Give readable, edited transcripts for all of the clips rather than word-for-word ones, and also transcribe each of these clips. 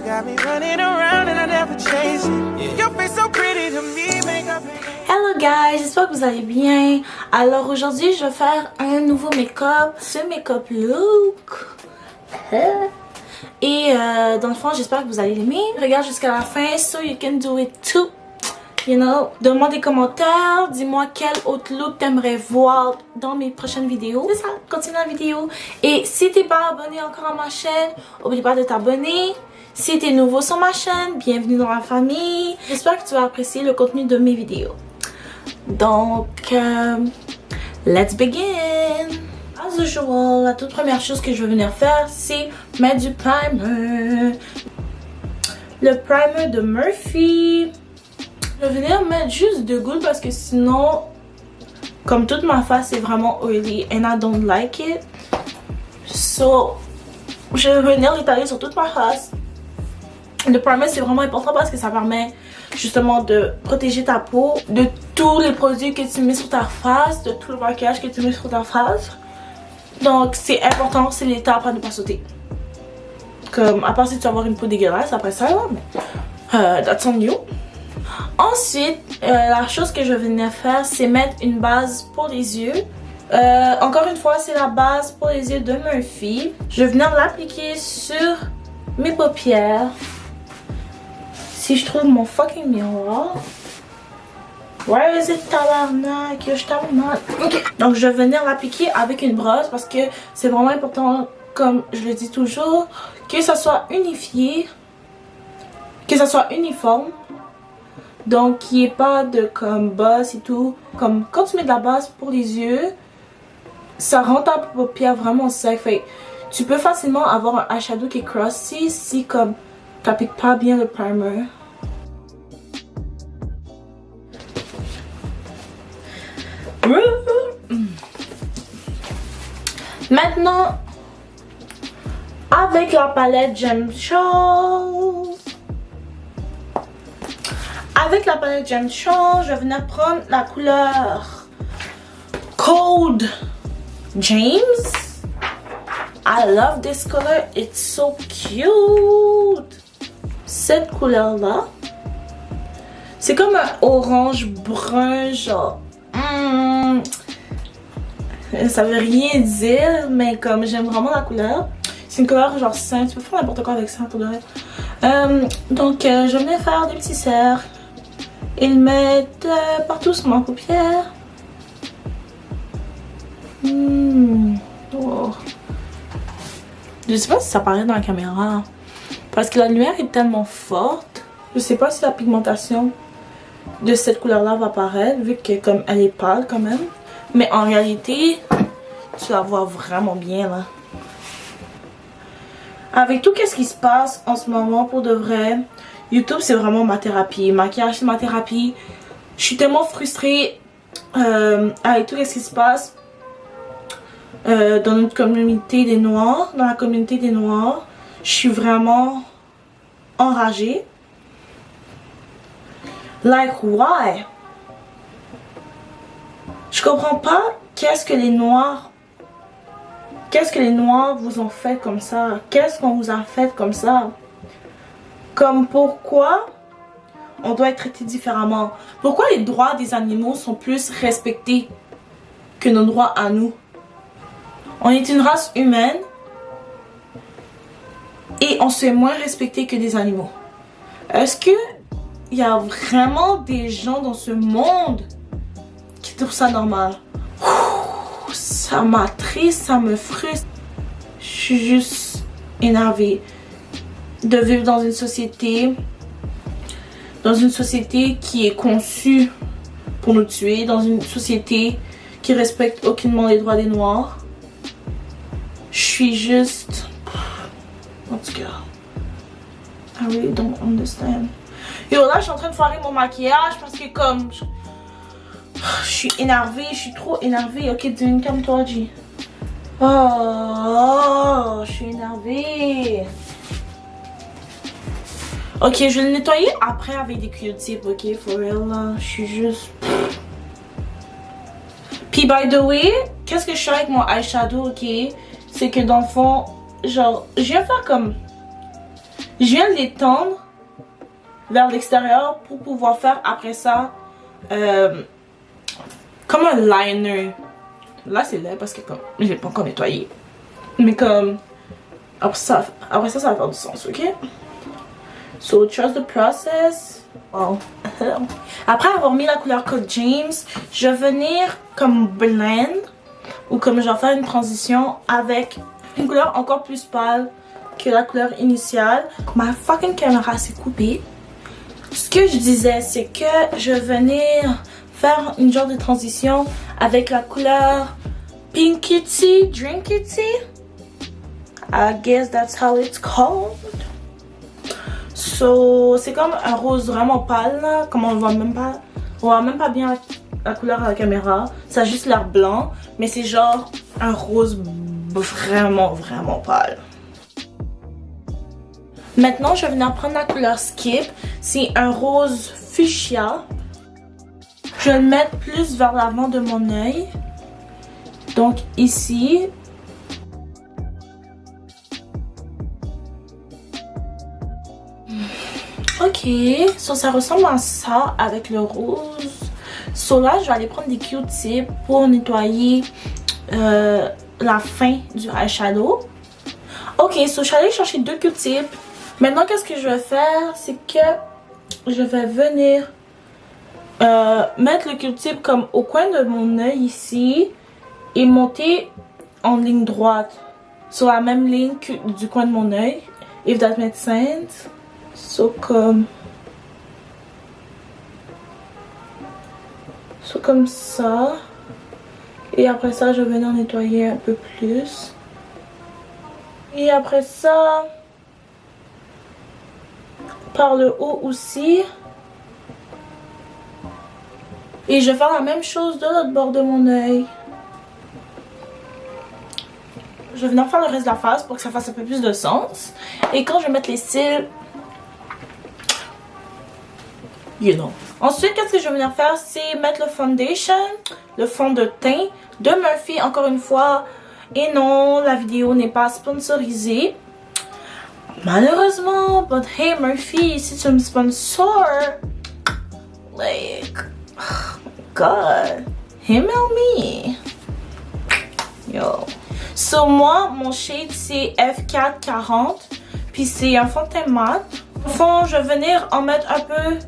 Hello guys, j'espère que vous allez bien. Alors aujourd'hui je vais faire un nouveau make-up, ce make-up look. Et dans le fond j'espère que vous allez l'aimer. Regarde jusqu'à la fin, so you can do it too. You know, donne-moi des commentaires, dis-moi quel autre look t'aimerais voir dans mes prochaines vidéos. C'est ça, continue la vidéo. Et si t'es pas abonné encore à ma chaîne, n'oublie pas de t'abonner. Si t'es nouveau sur ma chaîne, bienvenue dans la famille. J'espère que tu vas apprécier le contenu de mes vidéos. Donc, let's begin. As usual, la toute première chose que je vais venir faire, c'est mettre du primer. Le primer de Murphy. Je vais venir mettre juste 2 gouttes parce que sinon, comme toute ma face est vraiment oily and I don't like it. So, je vais venir l'étaler sur toute ma face. Le primer c'est vraiment important parce que ça permet justement de protéger ta peau de tous les produits que tu mets sur ta face, de tout le maquillage que tu mets sur ta face. Donc c'est important, c'est l'étape à ne pas sauter. Comme, à part si tu vas avoir une peau dégueulasse après ça là, mais that's on you. Ensuite, la chose que je vais venir faire, c'est mettre une base pour les yeux. Encore une fois, c'est la base pour les yeux de Murphy. Je vais venir l'appliquer sur mes paupières. Si je trouve mon fucking miroir. Where is it, tabarnak? Je tabarnak. Okay. Donc, je vais venir l'appliquer avec une brosse parce que c'est vraiment important, comme je le dis toujours, que ça soit unifié, que ça soit uniforme. Donc, qu'il n'y ait pas de comme base et tout. Comme quand tu mets de la base pour les yeux, ça rend ta paupière vraiment sec. Fait, tu peux facilement avoir un eyeshadow qui est crusty si comme t'appliques pas bien le primer. Maintenant, avec la palette Gem Show. Avec la palette Gem Show, je vais venir prendre la couleur Cold James. I love this color, it's so cute. Cette couleur là, c'est comme un orange brun genre. Ça veut rien dire, mais comme j'aime vraiment la couleur. C'est une couleur genre simple, tu peux faire n'importe quoi avec ça pour de vrai. Donc je vais venir faire des petits cercles et le mettre partout sur ma paupière. Oh. Je sais pas si ça paraît dans la caméra parce que la lumière est tellement forte. Je sais pas si la pigmentation de cette couleur là va apparaître vu que comme elle est pâle quand même. Mais en réalité, tu la vois vraiment bien là. Avec tout ce qui se passe en ce moment pour de vrai, YouTube c'est vraiment ma thérapie. Maquillage c'est ma thérapie. Je suis tellement frustrée avec tout ce qui se passe dans notre communauté des noirs. Dans la communauté des noirs, je suis vraiment enragée. Like why? Je comprends pas qu'est-ce que les noirs vous ont fait comme ça. Qu'est-ce qu'on vous a fait comme ça? Comme pourquoi on doit être traité différemment? Pourquoi les droits des animaux sont plus respectés que nos droits à nous? On est une race humaine et on se fait moins respecter que des animaux. Est-ce que il y a vraiment des gens dans ce monde qui trouvent ça normal? Ça m'attriste, ça me frustre. Je suis juste énervée de vivre dans une société qui est conçue pour nous tuer, dans une société qui respecte aucunement les droits des noirs. Je suis juste... En tout cas, I really don't understand. Yo, là, je suis en train de foirer mon maquillage parce que comme... Je suis énervée, je suis trop énervée. Ok, Dune, calme-toi, G. Oh, je suis énervée. Ok, je vais le nettoyer après avec des Q-tips, ok, for real, là. Je suis juste... Puis, by the way, qu'est-ce que je fais avec mon eyeshadow, ok? C'est que dans le fond, genre, je viens faire comme... Je viens de les tendre vers l'extérieur pour pouvoir faire après ça comme un liner. Là c'est laid parce que comme je l'ai pas encore nettoyé. Mais comme après ça ça va faire du sens, ok? So trust the process. Wow. Après avoir mis la couleur Code James, je vais venir comme blend ou comme je vais faire une transition avec une couleur encore plus pâle que la couleur initiale. Ma fucking caméra s'est coupée. Ce que je disais, c'est que je vais venir faire une genre de transition avec la couleur Pinky Tea, Drinky Tea. I guess that's how it's called. So, c'est comme un rose vraiment pâle là, comme on voit même pas bien la couleur à la caméra. Ça a juste l'air blanc, mais c'est genre un rose vraiment pâle. Maintenant, je vais venir prendre la couleur Skip. C'est un rose fuchsia. Je vais le mettre plus vers l'avant de mon œil. Donc ici. Ok, so ça ressemble à ça avec le rose. So là, je vais aller prendre des Q-tips pour nettoyer la fin du eyeshadow. Ok, so je suis allée chercher 2 Q-tips. Maintenant, qu'est-ce que je vais faire? C'est que je vais venir mettre le Q-tip comme au coin de mon œil ici et monter en ligne droite sur la même ligne que du coin de mon œil. If that makes sense. So comme ça. Et après ça, je vais venir nettoyer un peu plus. Et après ça, par le haut aussi. Et je vais faire la même chose de l'autre bord de mon œil. Je vais venir faire le reste de la face pour que ça fasse un peu plus de sens. Et quand je vais mettre les cils, you know. Ensuite, qu'est-ce que je vais venir faire, c'est mettre le foundation, le fond de teint de Murphy, encore une fois. Et non, la vidéo n'est pas sponsorisée. Malheureusement, but hey Murphy, si tu me sponsor, like, oh my god, email me. Yo. So moi, mon shade c'est F440, puis c'est un fond de teint mat. Au fond, je vais venir en mettre un peu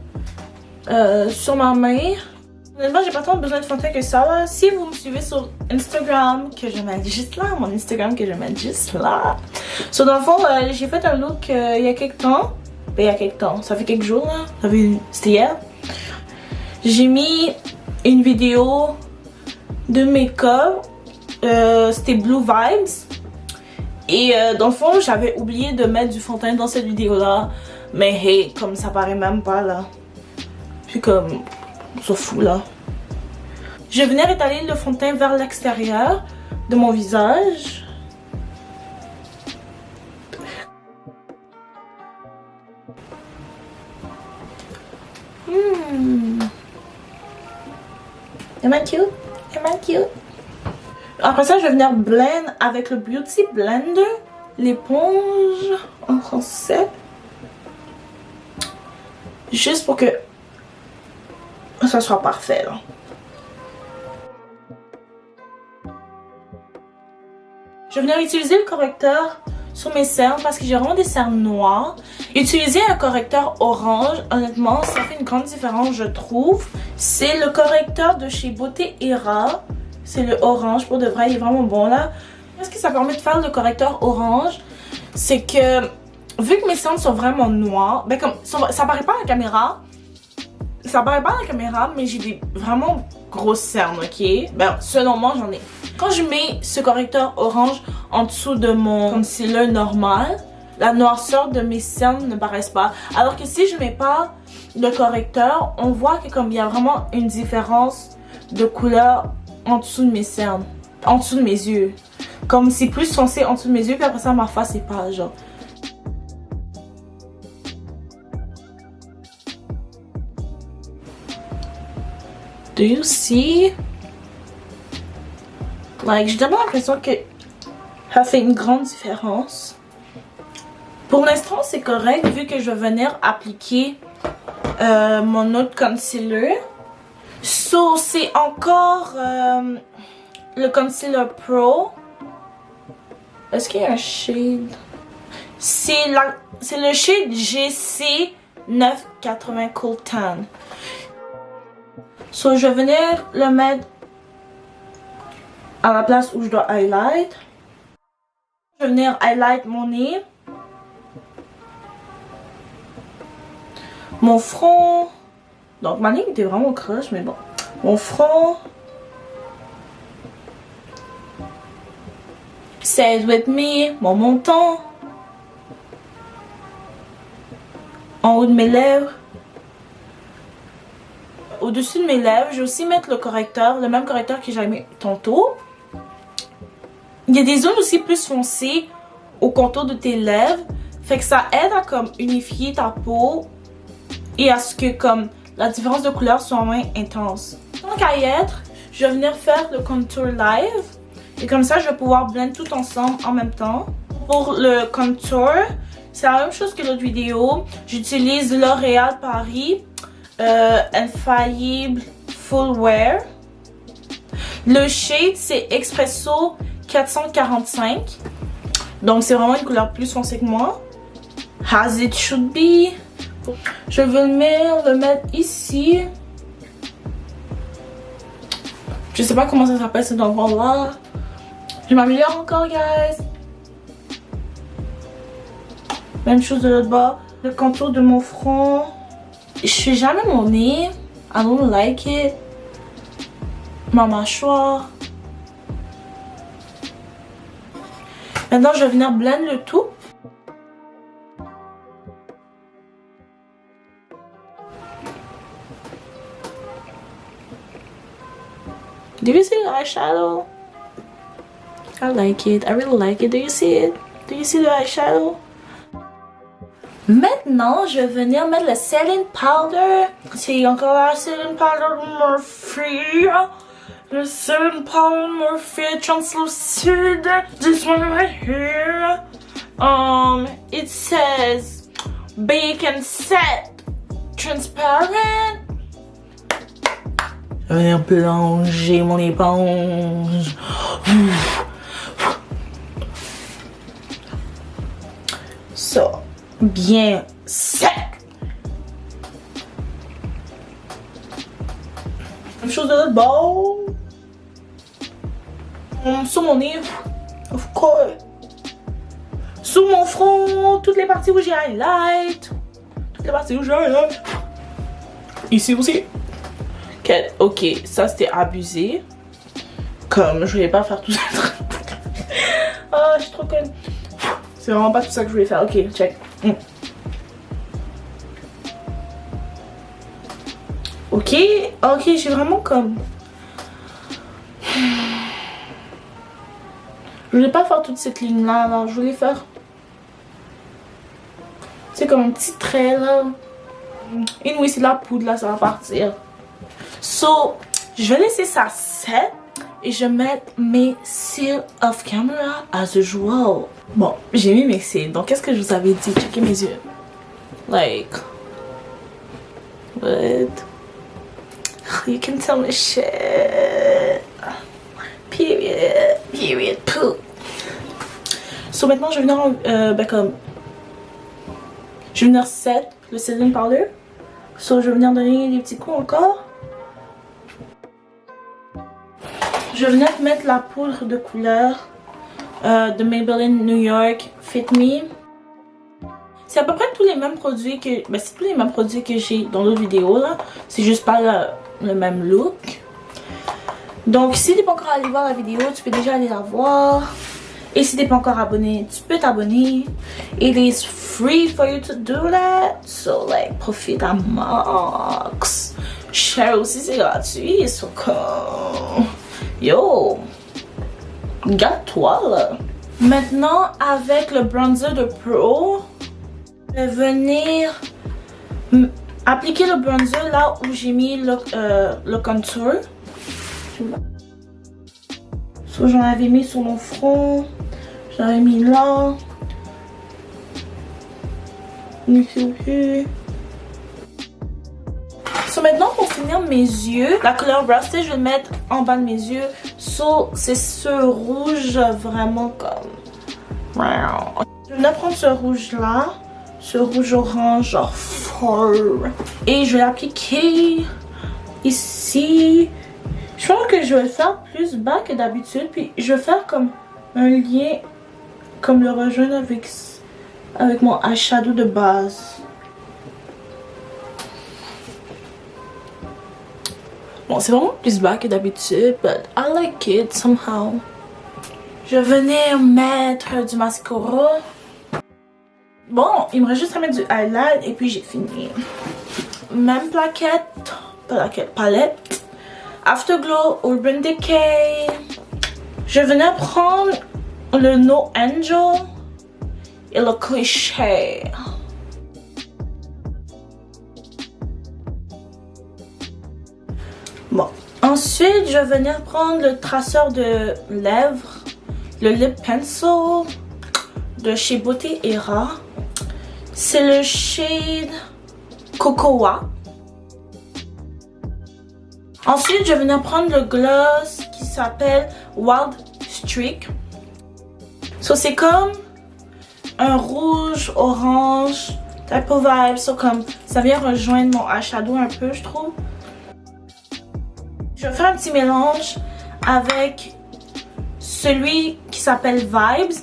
sur ma main. Honnêtement, j'ai pas tant besoin de fond de teint que ça là. Si vous me suivez sur Instagram, que je mets juste là, mon Instagram que je mets juste là. So dans le fond, j'ai fait un look il y a quelques temps. Ben, il y a quelques temps, ça fait quelques jours là. C'était hier. J'ai mis une vidéo de make-up. C'était Blue Vibes. Et dans le fond, j'avais oublié de mettre du fond de teint dans cette vidéo là. Mais hey, comme ça paraît même pas là. Puis comme, on s'en fout là. Je vais venir étaler le fond de teint vers l'extérieur de mon visage. Am I cute? Am I cute? Après ça, je vais venir blend avec le Beauty Blender, l'éponge en français. Juste pour que ça soit parfait là. Je vais venir utiliser le correcteur sur mes cernes parce que j'ai vraiment des cernes noires. Utiliser un correcteur orange, honnêtement, ça fait une grande différence, je trouve. C'est le correcteur de chez Beauté Era. C'est le orange, pour de vrai, il est vraiment bon là. Qu'est-ce que ça permet de faire le correcteur orange? C'est que, vu que mes cernes sont vraiment noires, ben comme, ça paraît pas à la caméra. Ça paraît pas à la caméra, mais j'ai des vraiment grosses cernes, ok? Ben, selon moi, j'en ai. Quand je mets ce correcteur orange en dessous de mon concealer normal, la noirceur de mes cernes ne paraissent pas. Alors que si je mets pas de correcteur, on voit que comme il y a vraiment une différence de couleur en dessous de mes cernes, en dessous de mes yeux. Comme c'est plus foncé en dessous de mes yeux, puis après ça, ma face est pas genre. Do you see? Like, j'ai tellement l'impression que ça fait une grande différence. Pour l'instant, c'est correct vu que je vais venir appliquer mon autre concealer. So, c'est encore le Concealer Pro. Est-ce qu'il y a un shade? C'est le shade GC 980 Cool Tan. So, je vais venir le mettre à la place où je dois highlight. Je vais venir highlight mon nez. Mon front. Donc, ma ligne était vraiment croche, mais bon. Mon front. Say it with me. Mon menton. En haut de mes lèvres. Au-dessus de mes lèvres, je vais aussi mettre le correcteur, le même correcteur que j'avais mis tantôt. Il y a des zones aussi plus foncées au contour de tes lèvres. Fait que ça aide à comme unifier ta peau et à ce que comme la différence de couleur soit moins intense. Tant qu'à y être, je vais venir faire le contour live. Et comme ça, je vais pouvoir blend tout ensemble en même temps. Pour le contour, c'est la même chose que l'autre vidéo. J'utilise L'Oréal Paris Infallible Full Wear. Le shade, c'est Espresso 445. Donc, c'est vraiment une couleur plus foncée que moi. As it should be. Je vais le mettre ici. Je sais pas comment ça s'appelle cet endroit-là. Je m'améliore encore, guys. Même chose de l'autre bord. Le contour de mon front. Je fais jamais mon nez. I don't like it. Ma mâchoire. Maintenant, je vais venir blend le tout. Do you see the eyeshadow? I like it. I really like it. Do you see it? Do you see the eyeshadow? Maintenant, je vais venir mettre le setting powder. C'est encore la setting powder Morphe. Le setting powder Morphe translucid. This one right here. It says bake and set transparent. Je vais venir plonger mon éponge. So, bien sec. Même chose de l'autre bord. Sur mon nez, of course. Sur mon front, toutes les parties où j'ai highlight. Toutes les parties où j'ai highlight. Ici aussi. Ok, ça c'était abusé. Comme je voulais pas faire tout ça. Oh, je suis trop conne. C'est vraiment pas tout ça que je voulais faire. Ok, check. Ok, j'ai vraiment comme... Je voulais pas faire toute cette ligne là, alors je voulais faire... C'est comme un petit trait là. Et oui, c'est de la poudre là, ça va partir. So, je vais laisser ça set. Et je vais mettre mes cils off camera as usual. Bon, j'ai mis mes cils. Donc, qu'est-ce que je vous avais dit? Checkez mes yeux. Like... What? You can tell me shit. Period. Poo. So, maintenant, je vais venir comme... Je vais venir set le setting powder. So, je vais venir donner des petits coups encore. Je vais venir mettre la poudre de couleur de Maybelline New York Fit Me. C'est à peu près tous les mêmes produits que... Ben, c'est tous les mêmes produits que j'ai dans l'autre vidéo là. C'est juste pas le même look. Donc si tu n'es pas encore allé voir la vidéo, tu peux déjà aller la voir. Et si tu n'es pas encore abonné, tu peux t'abonner. It is free for you to do that. So like, profite à max. Share aussi, c'est gratuit. So comme... Yo, gâte-toi là. Maintenant, avec le bronzer de Pro, je vais venir appliquer le bronzer là où j'ai mis le contour. So, j'en avais mis sur mon front, j'en avais mis là. So maintenant pour finir mes yeux, la couleur Rusty je vais le mettre en bas de mes yeux. So c'est ce rouge vraiment comme... Je vais prendre ce rouge là, ce rouge orange genre fort. Et je vais l'appliquer ici. Je pense que je vais le faire plus bas que d'habitude. Puis je vais faire comme un lien, comme le rejoindre avec mon eyeshadow de base. Bon, c'est vraiment plus bas que d'habitude, but I like it somehow. Je venais mettre du mascara. Bon, il me reste juste à mettre du highlight et puis j'ai fini. Même palette. Afterglow, Urban Decay. Je venais prendre le No Angel et le Cliché. Bon, ensuite je venais prendre le traceur de lèvres, le Lip Pencil de chez Beauté Era. C'est le shade Cocoa. Ensuite je venais prendre le gloss qui s'appelle Wild Streak. So c'est comme un rouge, orange, type of vibe. So comme ça vient rejoindre mon eyeshadow un peu je trouve. Je vais faire un petit mélange avec celui qui s'appelle Vibes.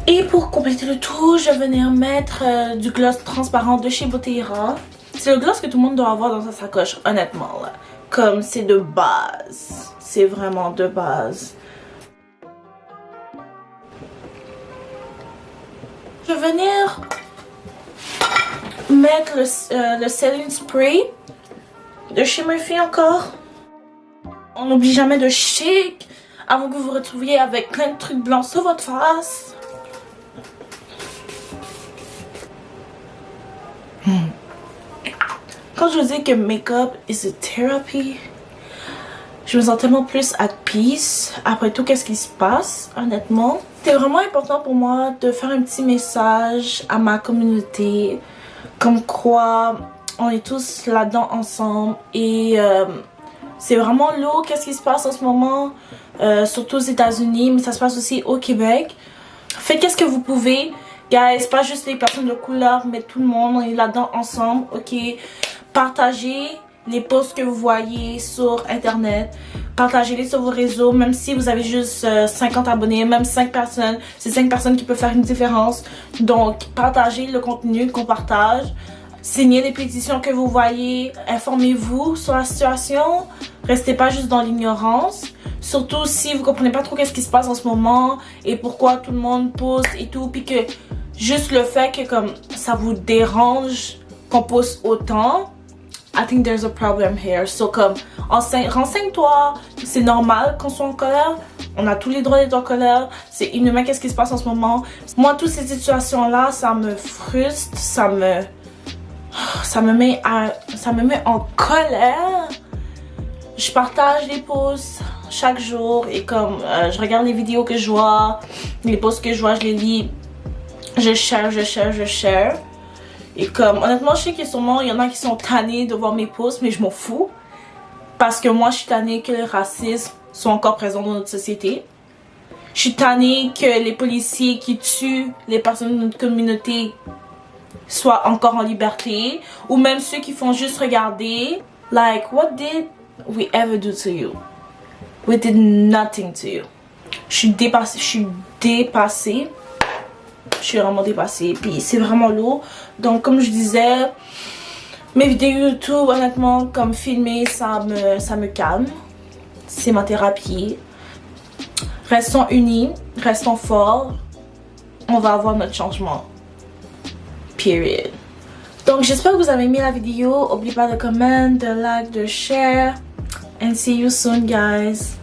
Et pour compléter le tout, je vais venir mettre du gloss transparent de chez Beauté Era. C'est le gloss que tout le monde doit avoir dans sa sacoche, honnêtement. Là. Comme c'est de base. C'est vraiment de base. Je vais venir mettre le Setting Spray de chez Murphy encore. On n'oublie jamais de chic avant que vous vous retrouviez avec plein de trucs blancs sur votre face. Quand je vous dis que make-up is a therapy, je me sens tellement plus at peace après tout qu'est-ce qui se passe, honnêtement. C'était vraiment important pour moi de faire un petit message à ma communauté, comme quoi on est tous là-dedans ensemble et c'est vraiment lourd qu'est-ce qui se passe en ce moment, surtout aux États-Unis, mais ça se passe aussi au Québec. Faites qu'est-ce que vous pouvez, guys, pas juste les personnes de couleur, mais tout le monde, on est là-dedans ensemble, ok? Partagez les posts que vous voyez sur internet, partagez-les sur vos réseaux, même si vous avez juste 50 abonnés, même 5 personnes, c'est 5 personnes qui peuvent faire une différence. Donc partagez le contenu qu'on partage, signez les pétitions que vous voyez, informez-vous sur la situation, restez pas juste dans l'ignorance. Surtout si vous comprenez pas trop qu'est-ce qui se passe en ce moment et pourquoi tout le monde poste et tout, puis que juste le fait que comme ça vous dérange qu'on poste autant, I think there's a problem here. So comme, renseigne-toi, c'est normal qu'on soit en colère, on a tous les droits d'être en colère, c'est inhumain qu'est-ce qui se passe en ce moment. Moi, toutes ces situations-là, ça me frustre, ça me met en colère. Je partage les posts chaque jour et comme je regarde les vidéos que je vois, les posts que je vois, je les lis, je share. Et comme honnêtement je sais que sûrement il y en a qui sont tannés de voir mes posts, mais je m'en fous. Parce que moi je suis tannée que le racisme soit encore présent dans notre société. Je suis tannée que les policiers qui tuent les personnes de notre communauté soient encore en liberté. Ou même ceux qui font juste regarder. Like, what did we ever do to you? We did nothing to you. Je suis dépassée. Je suis vraiment dépassée. Puis c'est vraiment lourd. Donc comme je disais, mes vidéos YouTube, honnêtement, comme filmer, ça me calme. C'est ma thérapie. Restons unis, restons forts. On va avoir notre changement. Period. Donc j'espère que vous avez aimé la vidéo. N'oubliez pas de comment, de like, de share. And see you soon, guys.